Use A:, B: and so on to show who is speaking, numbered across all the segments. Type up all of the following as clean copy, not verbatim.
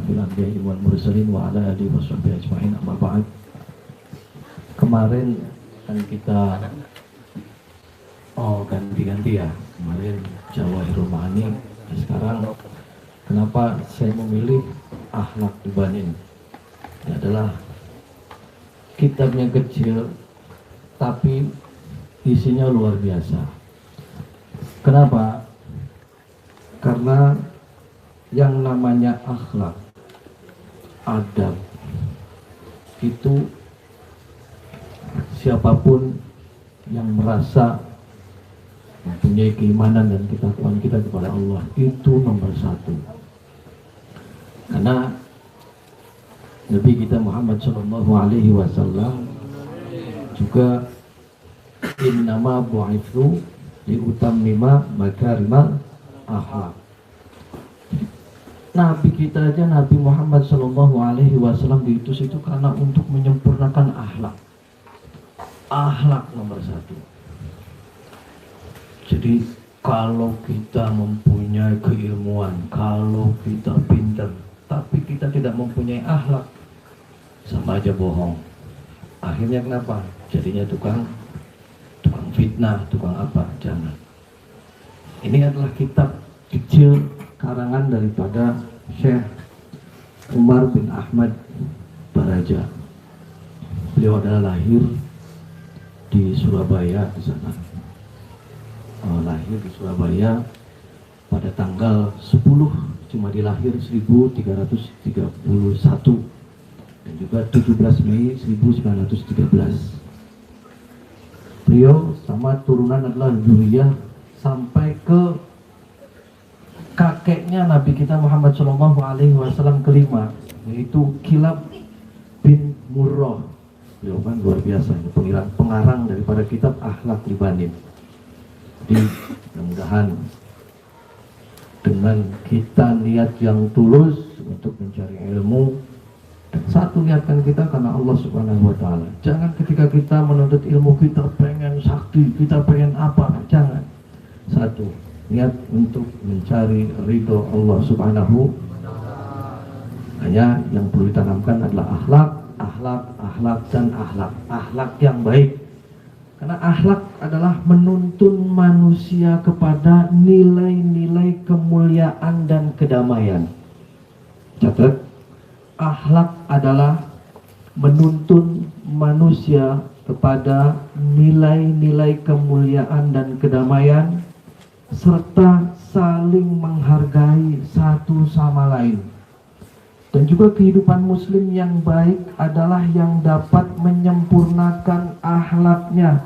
A: asyrafil anbiya'i wal mursalin wa ala alihi washabbihi ajma'in, amma ba'd. Kemarin kan kita ganti-ganti ya. Kemarin Jawahirul Ma'ani. Sekarang kenapa saya memilih Akhlaq Ibanin? Ini adalah kitabnya kecil tapi isinya luar biasa. Kenapa? Karena yang namanya akhlak, adab, itu siapapun yang merasa mempunyai keimanan dan ketakwaan kita kepada Allah, itu nomor satu. Karena Nabi kita Muhammad SAW juga innama bu'itsu liutammima makarimal akhlak. Nabi kita aja, Nabi Muhammad SAW diutus itu karena untuk menyempurnakan akhlak. Akhlak nomor satu. Jadi kalau kita mempunyai keilmuan, kalau kita pintar, tapi kita tidak mempunyai akhlak, sama aja bohong. Akhirnya kenapa? Jadinya tukang fitnah, tukang apa? Jangan. Ini adalah kitab kecil karangan daripada Syekh Umar bin Ahmad Baraja. Beliau adalah lahir di Surabaya di sana. Lahir di Surabaya pada tanggal 10 Jumadil Akhir 1331 dan juga 17 Mei 1913. Beliau sama turunan adalah Zuriyah sampai ke kakeknya Nabi kita Muhammad SAW kelima, yaitu Kilab bin Murrah. Beliau kan luar biasa, pengarang daripada kitab Akhlaq Ibanin. Jadi mudah-mudahan dengan kita niat yang tulus untuk mencari ilmu, satu niatkan kita karena Allah Subhanahu wa Ta'ala. Jangan ketika kita menuntut ilmu kita pengen sakti, kita pengen apa, jangan. Satu, niat untuk mencari ridho Allah Subhanahu. Hanya yang perlu ditanamkan adalah akhlak, dan akhlak. Akhlak yang baik. Karena akhlak adalah menuntun manusia kepada nilai-nilai kemuliaan dan kedamaian. Catat, akhlak adalah menuntun manusia kepada nilai-nilai kemuliaan dan kedamaian serta saling menghargai satu sama lain. Dan juga kehidupan muslim yang baik adalah yang dapat menyempurnakan akhlaknya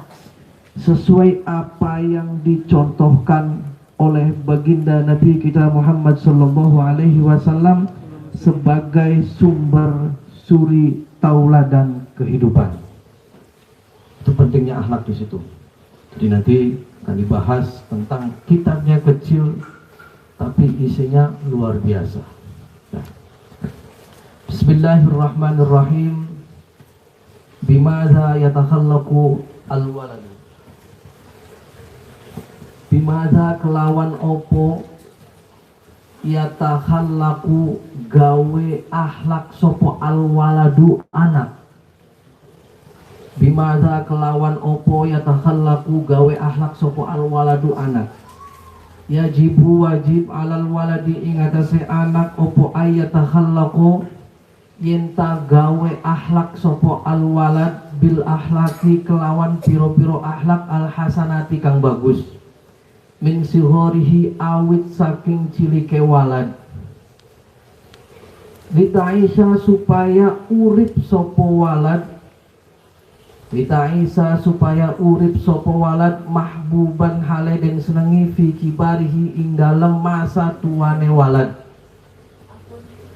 A: sesuai apa yang dicontohkan oleh baginda Nabi kita Muhammad SAW sebagai sumber suri tauladan kehidupan. Itu pentingnya akhlak di situ. Jadi nanti akan dibahas tentang kitabnya kecil tapi isinya luar biasa. Nah. Bismillahirrahmanirrahim. Bimadza yatakhallaqu al-walad. Bimadza kelawan opo yatakhallaqu gawe akhlak sopo al-waladu anak. Bimadza kelawan opo yatakhallaqu gawe akhlak sopo al-waladu anak. Yajibu wajib alal waladi ing atase anak opo ayatakhallaqu yenta gawe akhlak sopo al-walad bil akhlaki kelawan piro-piro akhlak al-hasanati kang bagus min sihorihi awit saking cilike walad Lita'isa supaya urip sopo walad Lita'isa supaya urip sopo walad mahbuban hale den senengi fi kibarihi ing dalem masa tuane walad.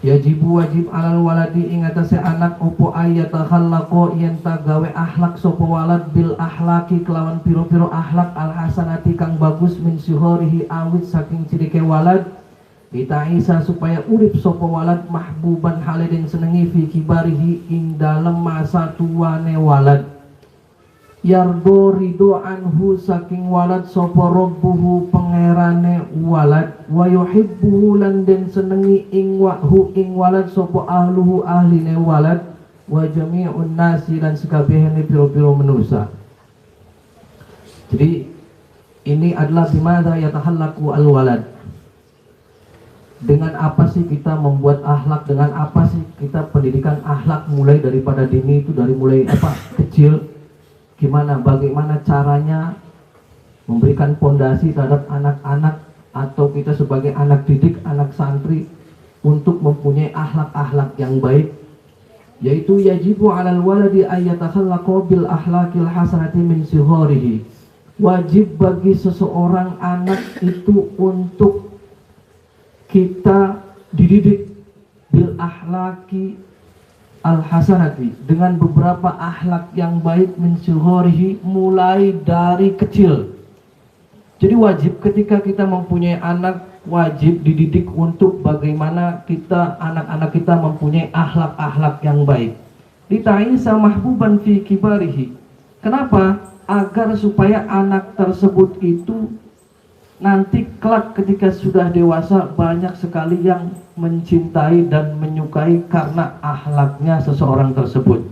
A: Yajibu wajib alal waladi ing atase anak opo ayatakhallaqo yen ta gawe akhlak sapa walad bil akhlaki kelawan piro-piro akhlak al hasanati kang bagus min syuhurihi awit saking cirike walad. Kita isa supaya urip sapa walad mahbuban halidin senengi fi kibarihi ing dalem masa tuane walad. yardo ridho anhu saking walad sapa rabbuhu pangerane walad wa yuhibbuhu lan den senengi ing wahu ing walad sapa ahluhu ahline walad wa jami'un nasi lan sekabehane pira-pira manusa. Jadi ini adalah bimada yatahallaku al walad. Dengan apa sih kita membuat akhlak, dengan apa sih kita pendidikan akhlak mulai daripada dini itu, dari mulai apa kecil, bagaimana caranya memberikan pondasi terhadap anak-anak atau kita sebagai anak didik, anak santri untuk mempunyai akhlak-akhlak yang baik, yaitu yajibu 'alal waladi ayyatakhallaqa bil akhlaqil hasanati min sigharihi. Wajib bagi seseorang anak itu untuk kita dididik bil akhlaqi al hasanati, dengan beberapa akhlak yang baik min sigharihi, mulai dari kecil. Jadi wajib ketika kita mempunyai anak, wajib dididik untuk bagaimana kita anak-anak kita mempunyai akhlak-akhlak yang baik. Dita'isa mahbuban fi kibarihi. Kenapa? Agar supaya anak tersebut itu nanti kelak ketika sudah dewasa banyak sekali yang mencintai dan menyukai karena akhlaknya seseorang tersebut.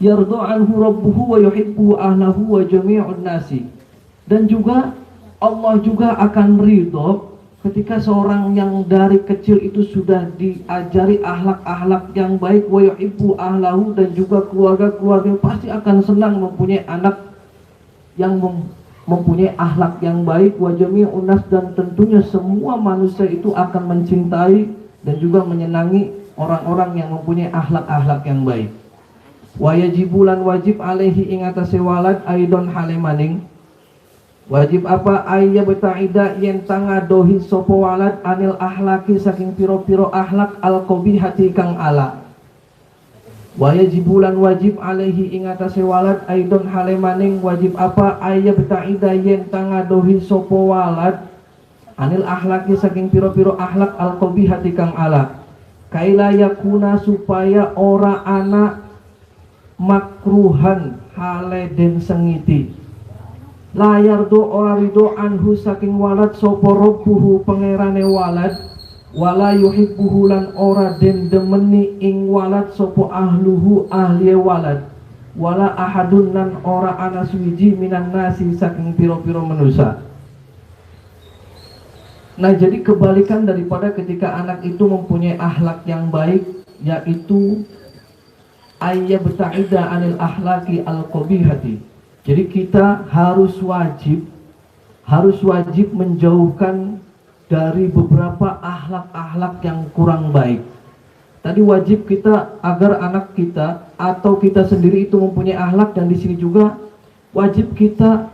A: Yardu anhu rabbuhu wa yuhibbu ahlahu wa jami'un nasi. Dan juga Allah juga akan ridho ketika seorang yang dari kecil itu sudah diajari akhlak-akhlak yang baik, wa yuhibbu ahlahu, dan juga keluarga-keluarga pasti akan senang mempunyai anak yang mempunyai akhlak yang baik, wa jami'un nas, dan tentunya semua manusia itu akan mencintai dan juga menyenangi orang-orang yang mempunyai akhlak-akhlak yang baik. Wa yajibulan wajib alaihi ing atase walad aidon halemaning. Wajib apa? Ayya beta'ida yen tangadohi sopo walad anil ahlaki saking piro-piro ahlak al qabihati kang ala. Wa yajibulan wajib alaihi ing atase walad aidon halemaning. Wajib apa? Ayya beta'ida yen tangadohi sopo walad anil ahlaki saking piro-piro ahlak al qabihati kang ala. Kaila yakuna supaya ora anak makruhan hale den sengiti. Layar do ora ridho anhu saking walad sopo robbuhu pangerane walad, wala yuhibbuhu lan ora den demeni ing walad sopo ahluhu ahliye walad, wala ahadun lan ora ana suwiji minan nasi saking piro-piro manusa. Nah, jadi kebalikan daripada ketika anak itu mempunyai akhlak yang baik, yaitu ayya beta'ida anil akhlaki al qabihati. Jadi kita harus wajib menjauhkan dari beberapa akhlak-akhlak yang kurang baik. Tadi wajib kita agar anak kita atau kita sendiri itu mempunyai akhlak, dan di sini juga wajib kita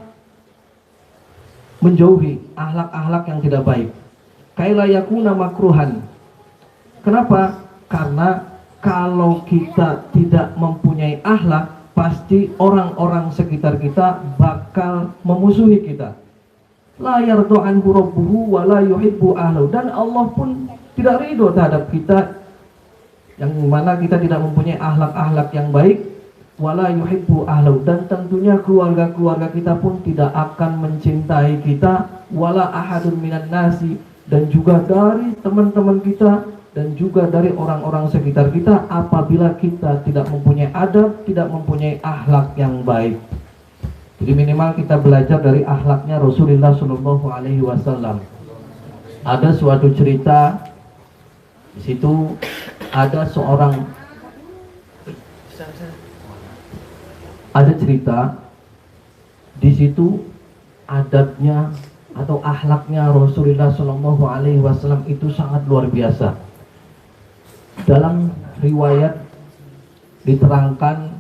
A: menjauhi akhlak-akhlak yang tidak baik. Kaila yakuna makruhan. Kenapa? Karena kalau kita tidak mempunyai akhlak, pasti orang-orang sekitar kita bakal memusuhi kita. La yardu anhu rabbuhu wa la yuhibbu ahlahu. Dan Allah pun tidak ridho terhadap kita yang mana kita tidak mempunyai akhlak-akhlak yang baik, wa la yuhibbu ahlahu. Dan tentunya keluarga-keluarga kita pun tidak akan mencintai kita, wala ahadun minan nasi, dan juga dari teman-teman kita dan juga dari orang-orang sekitar kita apabila kita tidak mempunyai adab, tidak mempunyai akhlak yang baik. Jadi minimal kita belajar dari akhlaknya Rasulullah Shallallahu Alaihi Wasallam. Ada suatu cerita di situ, ada cerita di situ, adabnya atau akhlaknya Rasulullah Shallallahu Alaihi Wasallam itu sangat luar biasa. Dalam riwayat diterangkan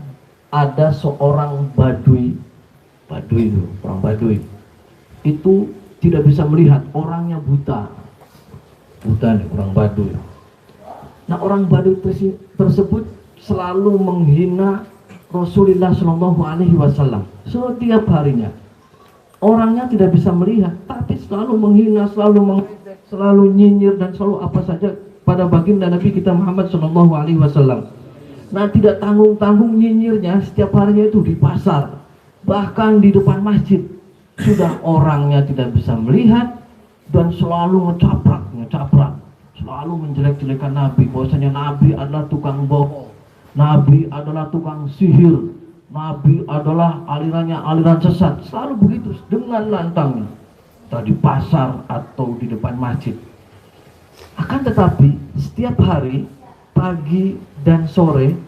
A: ada seorang Badui itu, orang Badui itu tidak bisa melihat, orangnya buta nih, orang Badui. Nah, orang Badui tersebut selalu menghina Rasulullah Shallallahu Alaihi Wasallam setiap harinya. Orangnya tidak bisa melihat, tapi selalu menghina, selalu nyinyir, dan selalu apa saja pada baginda Nabi kita Muhammad Sallallahu Alaihi Wasallam. Nah, tidak tanggung-tanggung nyinyirnya setiap harinya itu di pasar, bahkan di depan masjid. Sudah orangnya tidak bisa melihat dan selalu ngecaprak, selalu menjelek-jelekan Nabi. Bahwasanya Nabi adalah tukang bohong, Nabi adalah tukang sihir, Nabi adalah alirannya aliran sesat. Selalu begitu dengan lantangnya, entah di pasar atau di depan masjid. Akan tetapi setiap hari pagi dan sore,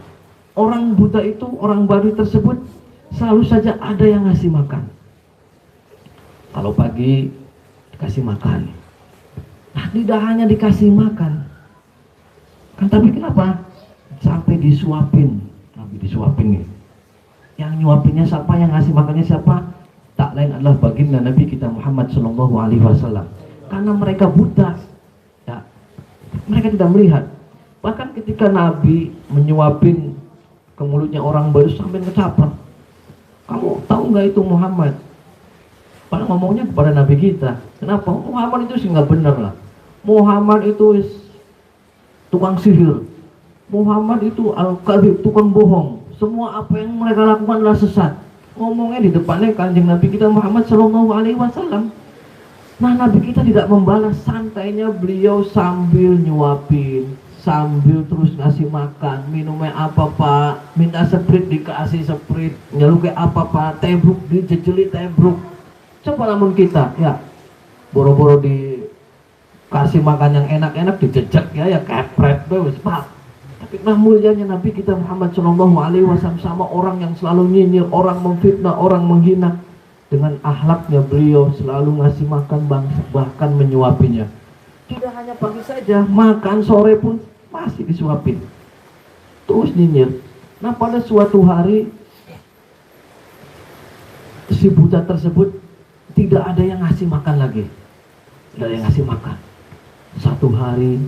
A: orang buta itu, orang baru tersebut selalu saja ada yang ngasih makan. Kalau pagi dikasih makan, nah tidak hanya dikasih makan kan, tapi kenapa sampai disuapin? Nabi disuapin nih. Yang nyuapinnya siapa, yang ngasih makannya siapa? Tak lain adalah baginda Nabi kita Muhammad Shallallahu Alaihi Wasallam. Karena mereka buta, ya, mereka tidak melihat. Bahkan ketika Nabi menyuapin ke mulutnya orang baru sampai ngecaprak. Kamu tahu nggak itu Muhammad? Padahal ngomongnya kepada Nabi kita. Kenapa? Muhammad itu sih nggak benar lah. Muhammad itu tukang sihir. Muhammad itu al-kadhib, tukang bohong. Semua apa yang mereka lakukan adalah sesat. Ngomongnya di depannya kanjeng Nabi kita Muhammad Shallallahu Alaihi Wasallam. Nah, Nabi kita tidak membalas, santainya beliau sambil nyuapin, sambil terus ngasih makan. Minumnya apa Pak? Minta sprit dikasih sprit. Nyeluk apa Pak? Tebruk dijejeli tebruk. Coba namun kita, ya boro-boro dikasih makan yang enak-enak dijejak ya kepret bebas Pak. Tapi nah mulianya Nabi kita Muhammad Shallallahu Alaihi Wasallam sama orang yang selalu nyinyir, orang memfitnah, orang menghina. Dengan akhlaknya beliau selalu ngasih makan, bahkan menyuapinya. Tidak hanya pagi saja, makan sore pun masih disuapin. Terus nyinyir. Nah, pada suatu hari si buta tersebut tidak ada yang ngasih makan lagi. Tidak ada yang ngasih makan. 1 hari,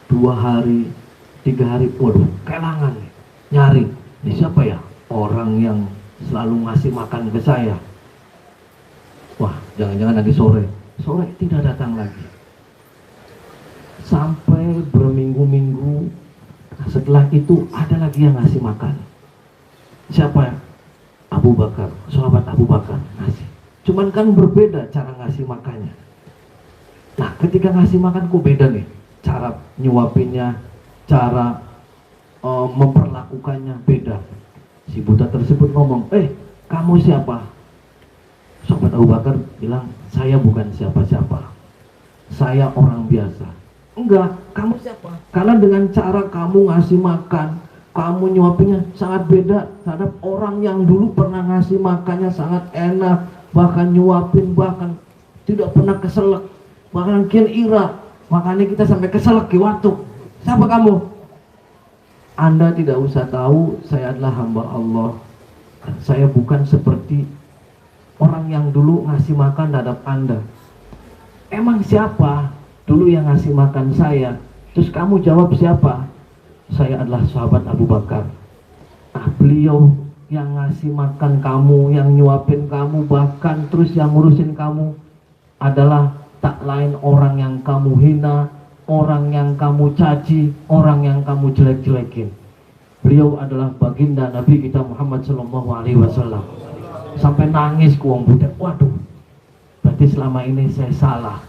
A: 2 hari, 3 hari, waduh, kelangan nih. Nyari, ini siapa ya? Orang yang selalu ngasih makan ke saya. Wah, jangan-jangan lagi sore tidak datang lagi. Sampai berminggu-minggu. Nah, setelah itu ada lagi yang ngasih makan. Siapa ya? Abu Bakar, sahabat Abu Bakar ngasih. Cuman kan berbeda cara ngasih makannya. Nah, ketika ngasih makan kok beda nih. Cara nyuapinnya, cara memperlakukannya beda. Si buta tersebut ngomong, kamu siapa? Sahabat Abu Bakar bilang, saya bukan siapa-siapa, saya orang biasa. Enggak, kamu siapa? Karena dengan cara kamu ngasih makan, kamu nyuapinnya sangat beda terhadap orang yang dulu pernah ngasih makannya sangat enak, bahkan nyuapin, bahkan tidak pernah keselak, bahkan kian ira. Makanya kita sampai keselak di waktu. Siapa kamu? Anda tidak usah tahu, saya adalah hamba Allah. Saya bukan seperti orang yang dulu ngasih makan terhadap Anda. Emang siapa dulu yang ngasih makan saya? Terus kamu jawab siapa? Saya adalah sahabat Abu Bakar. Nah, beliau yang ngasih makan kamu, yang nyuapin kamu, bahkan terus yang ngurusin kamu adalah tak lain orang yang kamu hina, orang yang kamu caci, orang yang kamu jelek-jelekin. Beliau adalah baginda Nabi kita Muhammad Shallallahu Alaihi Wasallam. Sampai nangis kuang budak. Waduh, berarti selama ini saya salah,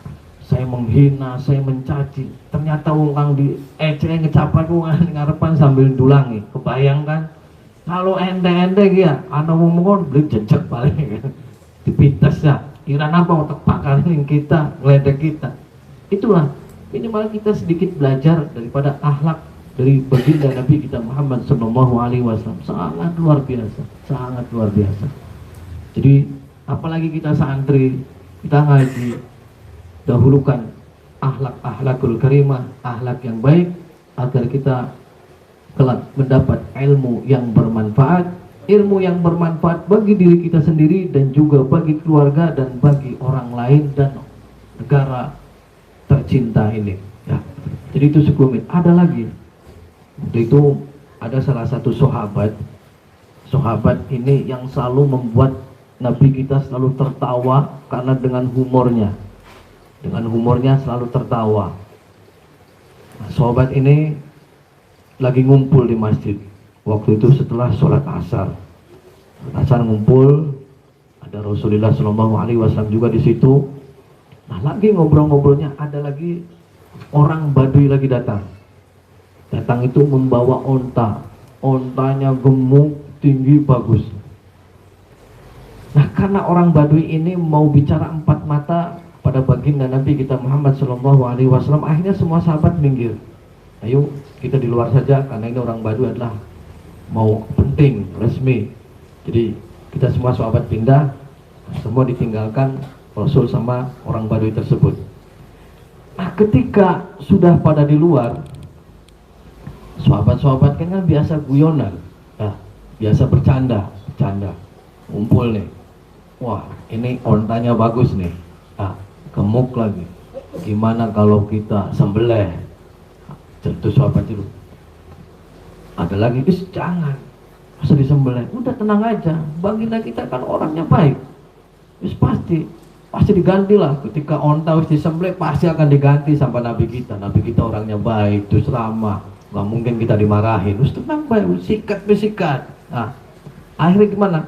A: saya menghina, saya mencaci. Ternyata orang di ngecapak ngarepan sambil dulangi. Kebayangkan kalau ente-ente ya anak ngomong beli jejak paling dipites ya. Kira apa otak pakarin kita, ngeledek kita. Itulah, minimal kita sedikit belajar daripada akhlak dari baginda Nabi kita Muhammad Sallallahu Alaihi Wasallam. Sangat luar biasa, sangat luar biasa. Jadi apalagi kita santri, kita ngaji, dahulukan akhlakul karimah, akhlak yang baik, agar kita kelak mendapat ilmu yang bermanfaat, ilmu yang bermanfaat bagi diri kita sendiri dan juga bagi keluarga dan bagi orang lain dan negara tercinta ini. Ya. Jadi itu sebelum itu ada lagi. Waktu itu ada salah satu sahabat ini yang selalu membuat Nabi kita selalu tertawa karena dengan humornya selalu tertawa. Nah, sahabat ini lagi ngumpul di masjid, Waktu itu setelah sholat asar ngumpul, ada Rasulullah SAW juga di situ. Nah, lagi ngobrol-ngobrolnya, ada lagi orang Baduy lagi datang. Datang itu membawa ontanya gemuk, tinggi, bagus. Nah, karena orang Baduy ini mau bicara empat mata pada baginda Nabi kita Muhammad SAW, akhirnya semua sahabat minggir. Ayo kita di luar saja, karena ini orang Baduy adalah mau penting, resmi. Jadi kita semua sahabat pindah, semua ditinggalkan Rasul sama orang Baduy tersebut. Nah, ketika sudah pada di luar, sahabat-sahabat kan biasa guyonan, biasa bercanda, ngumpul nih. Wah, ini ontanya bagus nih, gemuk lagi. Gimana kalau kita sembelih? Tentu sahabat itu. Ada lagi, jangan, masa disembelih? Udah tenang aja, baginda kita kan orangnya baik. Pasti digantilah. Ketika onta harus disembelih, pasti akan diganti sama Nabi kita. Nabi kita orangnya baik, terus ramah, nggak mungkin kita dimarahin. Terus tenang baik, sikat. Nah, akhirnya gimana?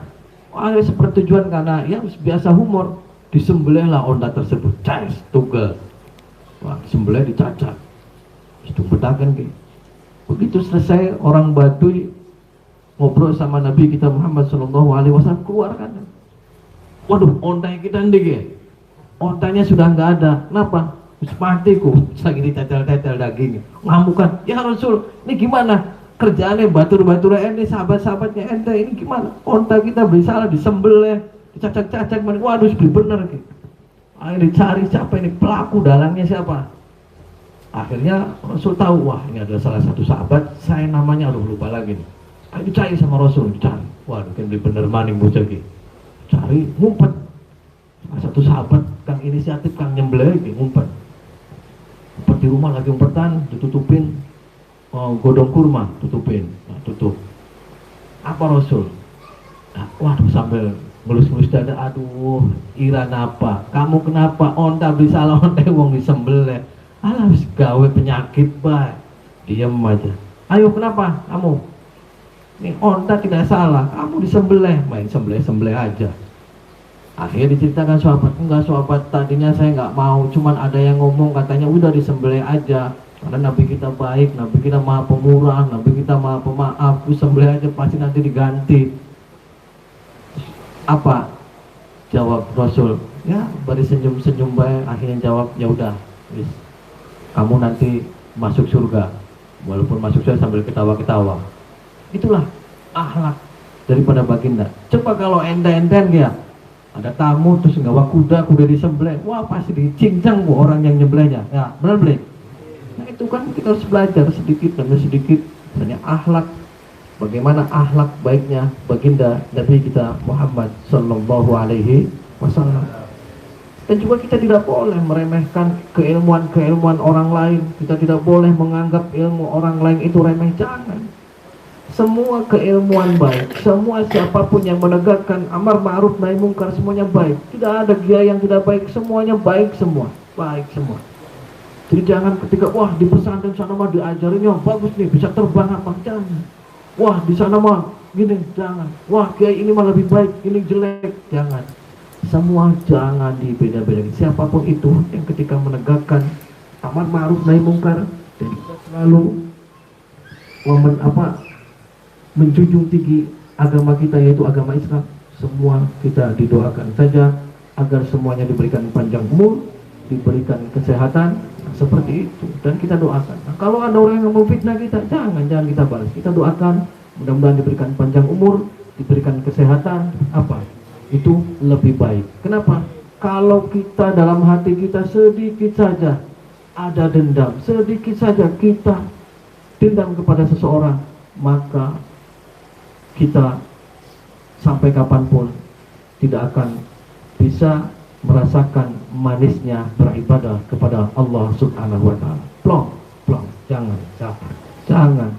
A: Akhirnya sepertujuan, karena ya biasa humor, disembelihlah onta tersebut. Tugel. Wah, disembelih, dicacat. Itu bedakan gitu. Begitu selesai, orang Baduy ngobrol sama Nabi kita Muhammad SAW, keluar kan. Waduh, ontanya kita ndek. Ontanya sudah nggak ada. Kenapa? Matiku, lagi ditetel-tetel dagingnya. Ngamukan, ya Rasul, ini gimana? Kerjaannya batur-batur ente, sahabat-sahabatnya ente, ini gimana? Onta kita beli salah, disembelih, dicacak-cacak, waduh, sudah bener gitu. Akhirnya dicari siapa ini pelaku, dalangnya siapa? Akhirnya Rasul tahu, wah ini adalah salah satu sahabat, saya namanya lupa lagi nih. Ayo dicari sama Rasul, dicari. Waduh, kan bener maning bocah gitu. Cari, ngumpet. Salah satu sahabat kang inisiatif, kang nyembelih gitu, ngumpet di rumah lagi umpetan, ditutupin godong kurma, tutupin. Nah, tutup. Apa Rasul? Nah, waduh, sambil ngelus-ngelus dada, aduh, Iran apa? Kamu kenapa? Onta beli salah, onta wong disembelih. Alah, gawe penyakit, baik. Diam aja. Ayo, kenapa kamu? Ini onta tidak salah, kamu disembelih. Main sembelih aja. Akhirnya diceritakan sahabat, enggak sahabat, tadinya saya nggak mau, cuman ada yang ngomong katanya udah disembelih aja. Karena Nabi kita baik, Nabi kita maha pemurah, Nabi kita maha pemaaf, sembelih aja pasti nanti diganti. Apa jawab Rasul? Ya, beri senyum-senyum baik. Akhirnya jawab, ya udah, kamu nanti masuk surga. Walaupun masuk surga sambil ketawa-ketawa. Itulah akhlak daripada baginda. Coba kalau enten-enten ya, ada tamu terus nggak kuda disembelih, wah pasti dicincang orang yang nyembelihnya. Ya, benar beli. Nah, itu kan kita harus belajar sedikit demi sedikit tentang akhlak. Bagaimana akhlak baiknya baginda Nabi kita Muhammad Sallallahu Alaihi Wasallam. Dan juga kita tidak boleh meremehkan keilmuan orang lain. Kita tidak boleh menganggap ilmu orang lain itu remeh, jangan. Semua keilmuan baik, semua siapapun yang menegakkan amar ma'ruf nahi mungkar semuanya baik. Tidak ada kiai yang tidak baik, semuanya baik semua, baik semua. Jadi jangan ketika wah di pesantren sana mah diajarinnya bagus nih, bisa terbang apa, jangan. Wah di sana mah gini, jangan. Wah kiai ini mah lebih baik, ini jelek, jangan. Semua jangan dibeda-bedakan. Siapapun itu yang ketika menegakkan amar ma'ruf nahi mungkar dan kita selalu menjunjung tinggi agama kita, yaitu agama Islam. Semua kita didoakan saja agar semuanya diberikan panjang umur, diberikan kesehatan, seperti itu. Dan kita doakan. Nah, kalau ada orang yang mau fitnah kita, jangan kita balas. Kita doakan mudah-mudahan diberikan panjang umur, diberikan kesehatan, itu lebih baik. Kenapa? Kalau kita dalam hati kita sedikit saja ada dendam, sedikit saja kita dendam kepada seseorang, maka kita sampai kapanpun tidak akan bisa merasakan manisnya beribadah kepada Allah Subhanahu wa Ta'ala. Plong, jangan.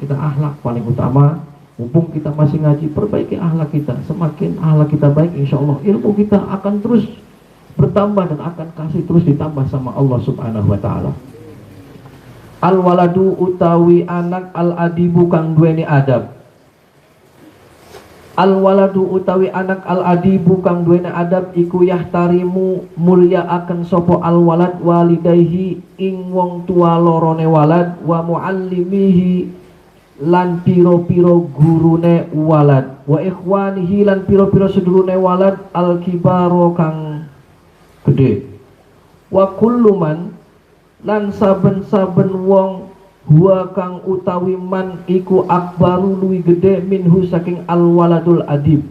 A: Kita akhlak paling utama. Mumpung kita masih ngaji, perbaiki akhlak kita. Semakin akhlak kita baik, insya Allah ilmu kita akan terus bertambah dan akan kasih terus ditambah sama Allah Subhanahu wa Ta'ala. Al waladu utawi anak al adibu kang duweni adab. Al waladu utawi anak al adibu kang duwene adab iku yahtarimu mulya akan sopo al walad walidayhi ing wong tua lorone walad wa muallimihi lan piro-piro gurune walad wa ikhwanihi lan piro-piro sedulurne walad al kibaro kang gede wa kulluman lan saben-saben wong huwa kang utawi man iku akbaru luwi gede minhu saking al waladul adib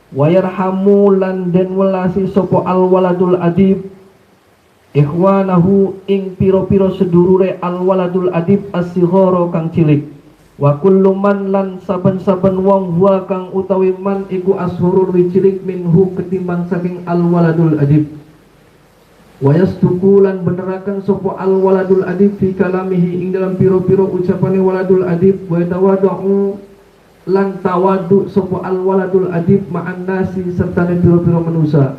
A: wa yarhamu lan den welasi sopo al waladul adib ikhwanahu ing piro-piro sedulure al waladul adib as-sighara kang cilik wa kullu man lan saben-saben wong huwa kang utawi man iku ashurul luwi cilik minhu ketimbang saking al waladul adib wa yasduqu lan beneraken sapa al waladul adib fi kalamihi ing dalam piro-piro ucapane waladul adib wa tawadhu lan tawadu sapa al waladul adib ma'an nasi serta piro-piro manusa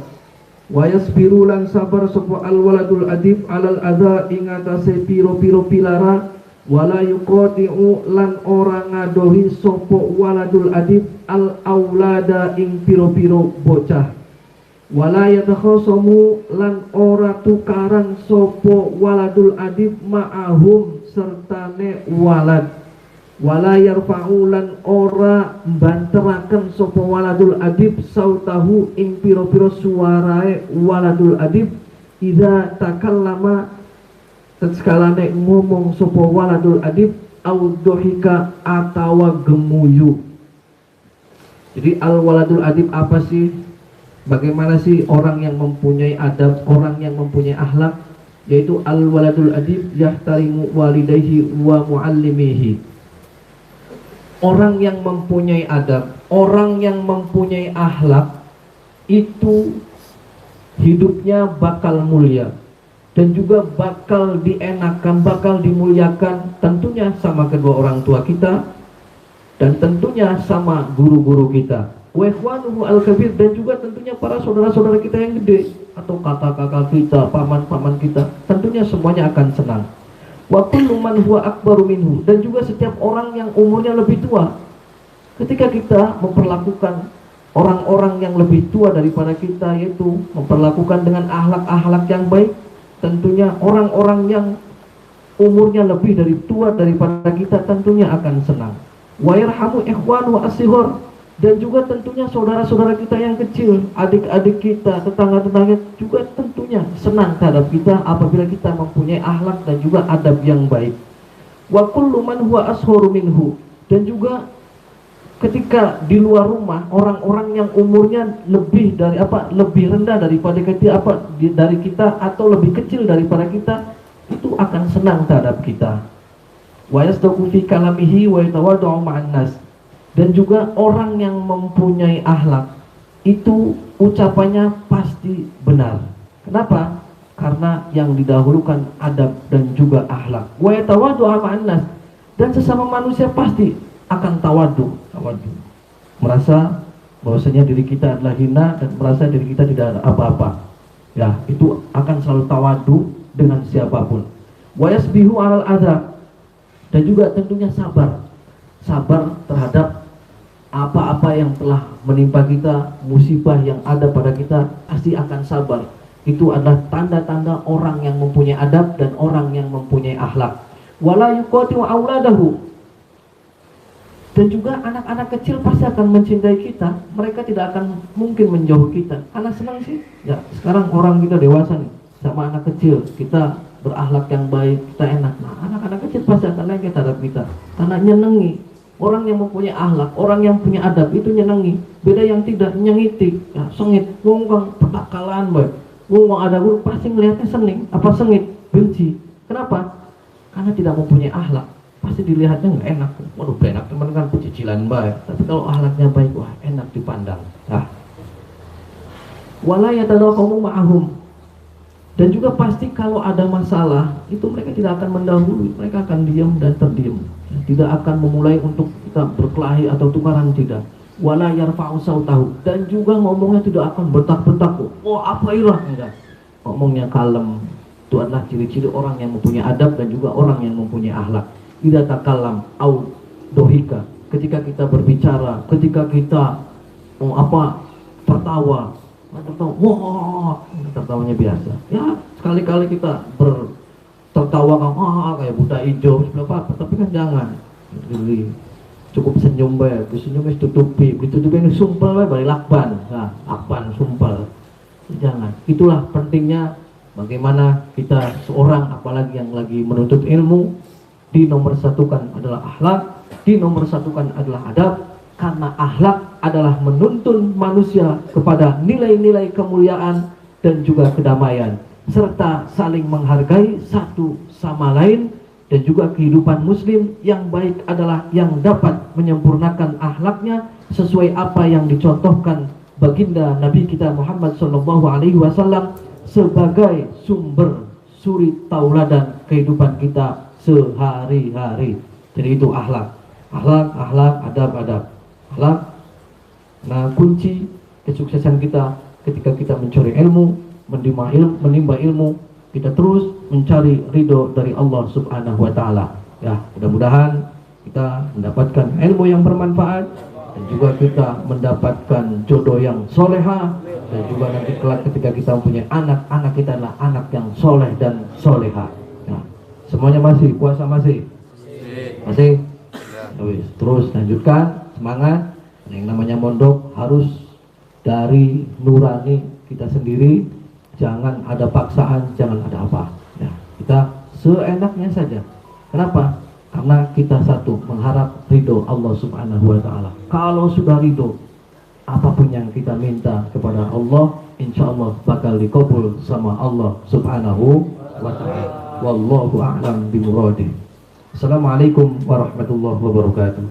A: wa yasbiru lan sabar sapa al waladul adib alal adza ing atase piro-piro pilara wala yuqati'u lan ora ngadohi sapa waladul adib al aulada ing piro-piro bocah wala yatakhasamu lan ora tukaran sopo waladul adib ma'ahum sertane walad wala yarfa'u lan ora mbanteraken sopo waladul adib sautahu ing piro-piro suarae waladul adib idza takallama sekalane ngomong sopo waladul adib au dohika atawa gemuyu. Jadi al waladul adib apa sih? Bagaimana sih orang yang mempunyai adab, orang yang mempunyai akhlak, yaitu al-waladul adib yahtarimu walidayhi wa muallimihi. Orang yang mempunyai adab, orang yang mempunyai akhlak itu hidupnya bakal mulia dan juga bakal dienakan, bakal dimuliakan tentunya sama kedua orang tua kita dan tentunya sama guru-guru kita. Wa ikhwanuhu al-kabir dan juga tentunya para saudara-saudara kita yang gede atau kakak-kakak kita, paman-paman kita, tentunya semuanya akan senang. Wa kullu man huwa akbaru minhu dan juga setiap orang yang umurnya lebih tua. Ketika kita memperlakukan orang-orang yang lebih tua daripada kita, yaitu memperlakukan dengan akhlak-akhlak yang baik, tentunya orang-orang yang umurnya lebih dari tua daripada kita tentunya akan senang. Wa yarhamu ikhwanu as-sighar dan juga tentunya saudara-saudara kita yang kecil, adik-adik kita, tetangga-tetangga juga tentunya senang terhadap kita apabila kita mempunyai akhlak dan juga adab yang baik. Wa kullu man huwa asharu minhu dan juga ketika di luar rumah orang-orang yang umurnya lebih dari lebih rendah daripada kita dari kita atau lebih kecil daripada kita itu akan senang terhadap kita. Wa yasdaqu fi kalamihi wa yatawaddu ma'an nas. Dan juga orang yang mempunyai akhlak itu ucapannya pasti benar. Kenapa? Karena yang didahulukan adab dan juga akhlak. Wa yatawaddu ma'an nas. Dan sesama manusia pasti akan tawadu. Merasa bahwasanya diri kita adalah hina dan merasa diri kita tidak ada apa-apa. Ya, itu akan selalu tawadu dengan siapapun. Wa yasbihu 'alal adab. Dan juga tentunya sabar terhadap apa-apa yang telah menimpa kita, musibah yang ada pada kita, pasti akan sabar. Itu adalah tanda-tanda orang yang mempunyai adab dan orang yang mempunyai akhlak. Wala yuqati'u auladahu. Dan juga anak-anak kecil pasti akan mencintai kita, mereka tidak akan mungkin menjauh kita. Karena senang sih. Ya, sekarang orang kita dewasa nih, sama anak kecil, kita berakhlak yang baik, kita enak. Nah, anak-anak kecil pasti akan lengket terhadap kita karena nyenengi. Orang yang mempunyai akhlak, orang yang punya adab itu nyenengi. Beda yang tidak, nyengitik, ya, sengit, ngomong petakalan baik. Ngomong ada guru pasti ngelihatnya sengit, benci. Kenapa? Karena tidak mempunyai akhlak. Pasti dilihatnya nggak enak. Waduh, enak teman kan pecicilan baik. Tapi kalau akhlaknya baik, wah enak dipandang. Nah, wala yatadaqamu ma'ahum. Dan juga pasti kalau ada masalah itu mereka tidak akan mendahului, mereka akan diam dan terdiam, tidak akan memulai untuk kita berkelahi atau tukaran, tidak. Wala yarfa'u sautahu, dan juga ngomongnya tidak akan bentak-bentak, oh apa irah, enggak. Ngomongnya kalem. Itu adalah ciri-ciri orang yang mempunyai adab dan juga orang yang mempunyai akhlak. Idza takallam au dohika, ketika kita berbicara, ketika kita
B: tertawa, wah, tertawanya biasa. Ya sekali-kali kita tertawa kayak budak hijau, apa, tapi kan jangan. Jadi cukup senyum bae, senyumnya ditutupi ini sumpel bae balik lakban. Nah, lakban sumpel. Jangan. Itulah pentingnya bagaimana kita seorang apalagi yang lagi menuntut ilmu, dinomorsatukan adalah akhlak, dinomorsatukan adalah adab, karena akhlak adalah menuntun manusia kepada nilai-nilai kemuliaan dan juga kedamaian, serta saling menghargai satu sama lain. Dan juga kehidupan muslim yang baik adalah yang dapat menyempurnakan akhlaknya sesuai apa yang dicontohkan baginda Nabi kita Muhammad SAW sebagai sumber suri tauladan kehidupan kita sehari-hari. Jadi itu akhlak, adab. Akhlak. Nah, kunci kesuksesan kita ketika kita mencari ilmu, menimba ilmu, kita terus mencari ridho dari Allah Subhanahu wa Ta'ala. Ya, mudah-mudahan kita mendapatkan ilmu yang bermanfaat dan juga kita mendapatkan jodoh yang soleha, dan juga nanti kelak ketika kita mempunyai anak kita adalah anak yang soleh dan soleha. Ya, semuanya masih puasa masih. Terus lanjutkan, semangat. Yang namanya mondok harus dari nurani kita sendiri. Jangan ada paksaan, jangan ada apa. Ya, kita seenaknya saja. Kenapa? Karena kita satu mengharap ridho Allah Subhanahu wa Ta'ala. Kalau sudah ridho, apapun yang kita minta kepada Allah, insya Allah bakal dikabul sama Allah Subhanahu wa Ta'ala. Wallahu a'lam bimuradi. Assalamualaikum warahmatullahi wabarakatuh.